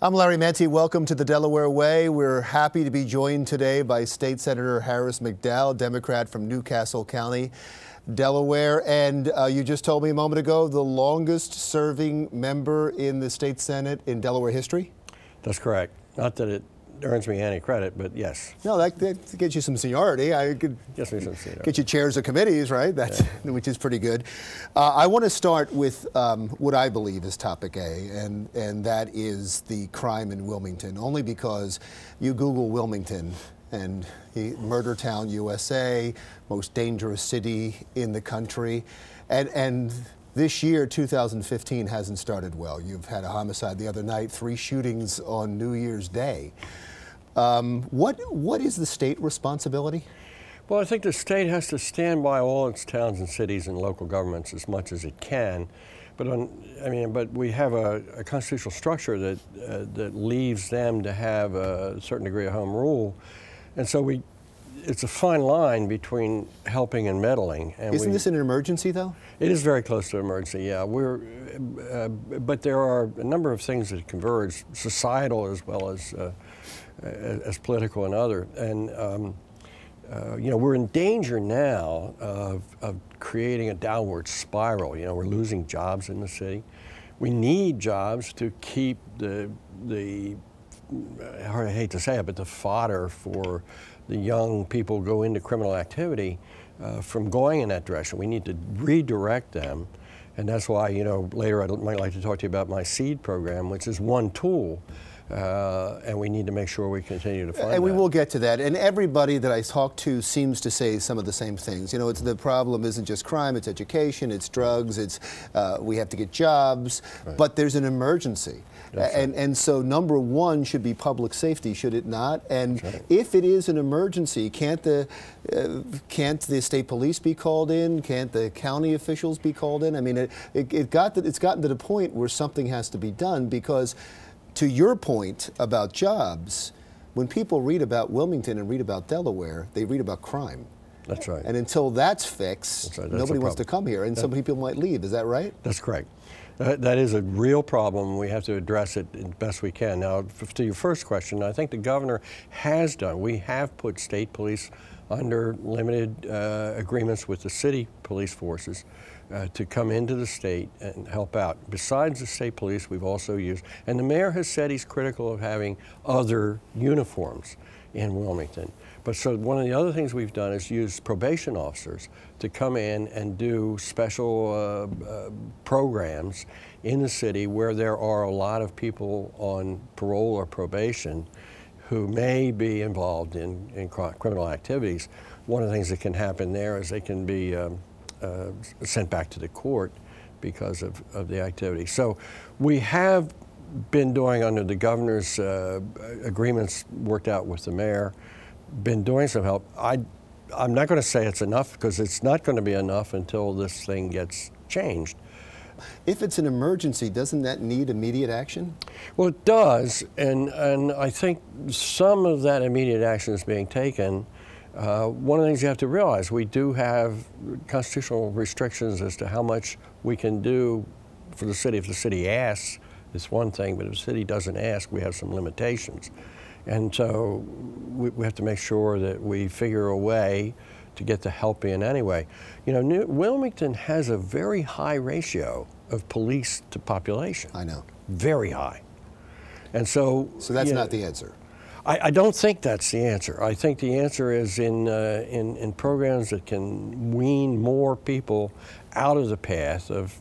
I'm Larry Mantey. Welcome to the Delaware Way. We're happy to be joined today by State Senator Harris McDowell, Democrat from Newcastle County, Delaware. And you just told me a moment ago, the longest serving member in the state Senate in Delaware history? That's correct. Not that it earns me any credit, but yes. No, that gets you some seniority. I could Gets me some seniority. get you chairs of committees, right? Which is pretty good. I want to start with what I believe is topic A, and that is the crime in Wilmington. Only because you Google Wilmington and Murdertown USA, most dangerous city in the country, and this year, 2015, hasn't started well. You've had a homicide the other night, 3 shootings on New Year's Day. What is the state responsibility? Well, I think the state has to stand by all its towns and cities and local governments as much as it can. But we have a constitutional structure that leaves them to have a certain degree of home rule, and so it's a fine line between helping and meddling. And Isn't this an emergency, though? It is very close to emergency, yeah. But there are a number of things that converge, societal as well as political and other. And we're in danger now of creating a downward spiral. We're losing jobs in the city. We need jobs to keep the I hate to say it, but the fodder for the young people who go into criminal activity from going in that direction. We need to redirect them. And that's why, later I might like to talk to you about my SEED program, which is one tool. And we need to make sure we continue to fund that. And we will get to that. And everybody that I talk to seems to say some of the same things. The problem isn't just crime, it's education, it's drugs, it's we have to get jobs, right. But there's an emergency. And so number one should be public safety, should it not? And right. If it is an emergency, can't the state police be called in? Can't the county officials be called in? I mean, it's gotten to the point where something has to be done because, to your point about jobs, when people read about Wilmington and read about Delaware, they read about crime. That's right. And until that's fixed, nobody wants to come here, and some people might leave. Is that right? That's correct. That is a real problem. We have to address it as best we can. Now, to your first question, I think the governor has done. We have put state police under limited agreements with the city police forces to come into the state and help out. Besides the state police, we've also used, and the mayor has said he's critical of having other uniforms in Wilmington. But so one of the other things we've done is use probation officers to come in and do special programs in the city where there are a lot of people on parole or probation who may be involved in criminal activities. One of the things that can happen there is they can be sent back to the court because of the activity. So we have been doing, under the governor's agreements worked out with the mayor, been doing some help. I'm not going to say it's enough because it's not going to be enough until this thing gets changed. If it's an emergency, doesn't that need immediate action? Well, it does, and I think some of that immediate action is being taken. One of the things you have to realize, we do have constitutional restrictions as to how much we can do for the city. If the city asks, it's one thing, but if the city doesn't ask, we have some limitations. And so we have to make sure that we figure a way to get the help in anyway. Wilmington has a very high ratio of police to population. I know. Very high. And so that's not the answer. I don't think that's the answer. I think the answer is in programs that can wean more people out of the path of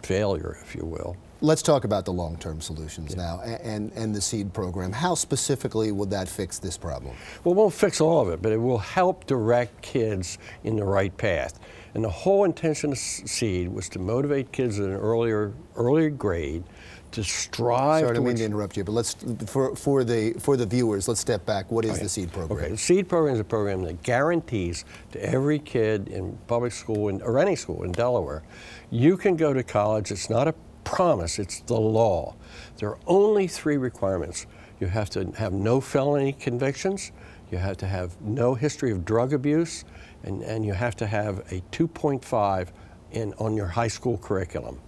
failure, if you will. Let's talk about the long-term solutions now and the SEED program. How specifically would that fix this problem? Well, it won't fix all of it, but it will help direct kids in the right path. And the whole intention of SEED was to motivate kids at an earlier grade to strive. Sorry, I don't mean to interrupt you, but let's for the viewers, let's step back. What is the SEED program? Okay, the SEED program is a program that guarantees to every kid in public school or any school in Delaware, you can go to college. It's not a promise, it's the law. There are only 3 requirements. You have to have no felony convictions, you have to have no history of drug abuse, and you have to have a 2.5 on your high school curriculum.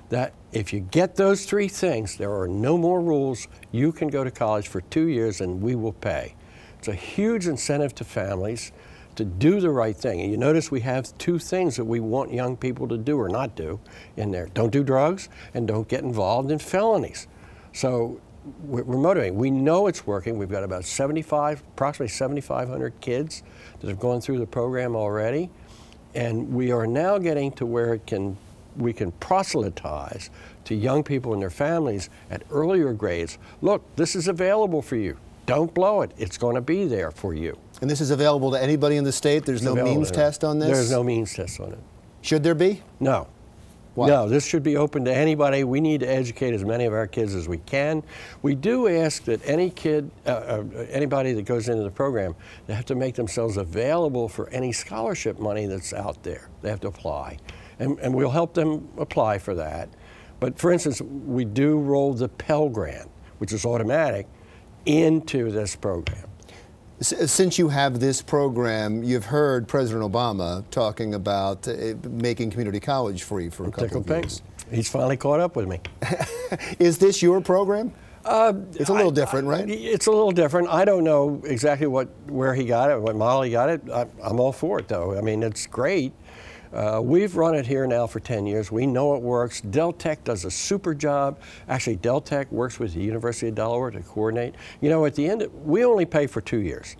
that if you get those 3 things, there are no more rules. You can go to college for 2 years and we will pay. It's a huge incentive to families to do the right thing. And you notice we have 2 things that we want young people to do or not do in there. Don't do drugs and don't get involved in felonies. So we're motivating. We know it's working. We've got about approximately 7,500 kids that have gone through the program already. And we are now getting to where we can proselytize to young people and their families at earlier grades. Look, this is available for you. Don't blow it. It's going to be there for you. And this is available to anybody in the state? There's no means test on this? There's no means test on it. Should there be? No. Why? No, this should be open to anybody. We need to educate as many of our kids as we can. We do ask that any kid, anybody that goes into the program, they have to make themselves available for any scholarship money that's out there. They have to apply. And we'll help them apply for that. But for instance, we do roll the Pell Grant, which is automatic, into this program. Since you have this program, you've heard President Obama talking about making community college free for a couple of years. He's finally caught up with me. Is this your program? It's a little different, right? It's a little different. I don't know exactly where he got it, what model he got it. I'm all for it, though. I mean, it's great. We've run it here now for 10 years. We know it works. Del Tech does a super job. Actually, Del Tech works with the University of Delaware to coordinate. You know, at the end, we only pay for 2 years.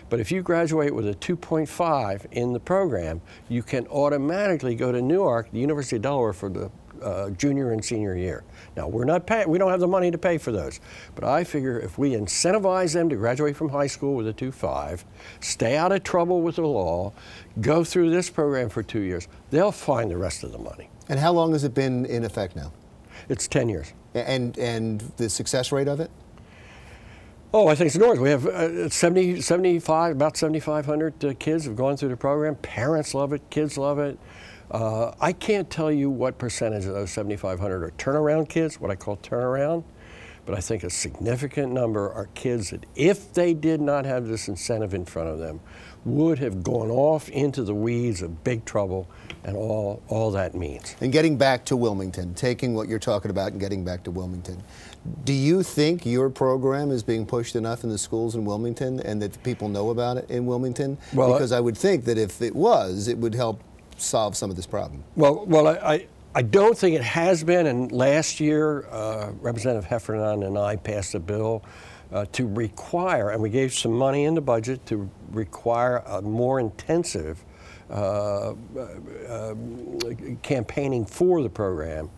But if you graduate with a 2.5 in the program, you can automatically go to Newark, the University of Delaware, for the junior and senior year. Now, we don't have the money to pay for those. But I figure if we incentivize them to graduate from high school with a 2.5, stay out of trouble with the law, go through this program for 2 years, they'll find the rest of the money. And how long has it been in effect now? It's 10 years. And the success rate of it? Oh, I think it's enormous. We have about 7,500 kids have gone through the program. Parents love it, kids love it. I can't tell you what percentage of those 7,500 are turnaround kids, what I call turnaround, but I think a significant number are kids that if they did not have this incentive in front of them, would have gone off into the weeds of big trouble and all that means. And getting back to Wilmington, taking what you're talking about and getting back to Wilmington, do you think your program is being pushed enough in the schools in Wilmington and that people know about it in Wilmington? Well, because I would think that if it was, it would help solve some of this problem. Well, I don't think it has been, and last year Representative Heffernan and I passed a bill to require, and we gave some money in the budget to require a more intensive campaigning for the program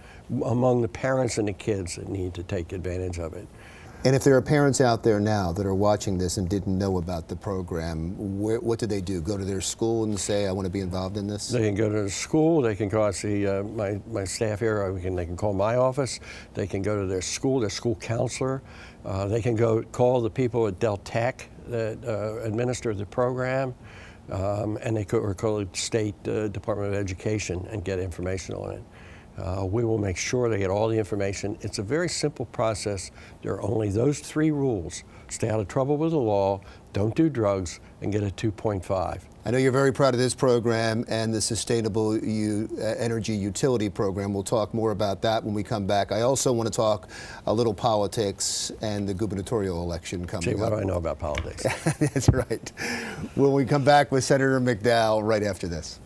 among the parents and the kids that need to take advantage of it. And if there are parents out there now that are watching this and didn't know about the program, what do they do? Go to their school and say, I want to be involved in this? They can go to the school, they can go and see my staff here, they can call my office, they can go to their school counselor, they can go call the people at Del Tech that administer the program, and they could call the State Department of Education and get information on it. We will make sure they get all the information. It's a very simple process. There are only those 3 rules. Stay out of trouble with the law, don't do drugs, and get a 2.5. I know you're very proud of this program and the Sustainable Energy Utility Program. We'll talk more about that when we come back. I also want to talk a little politics and the gubernatorial election coming up. What do I know about politics? That's right. When we come back with Senator McDowell right after this.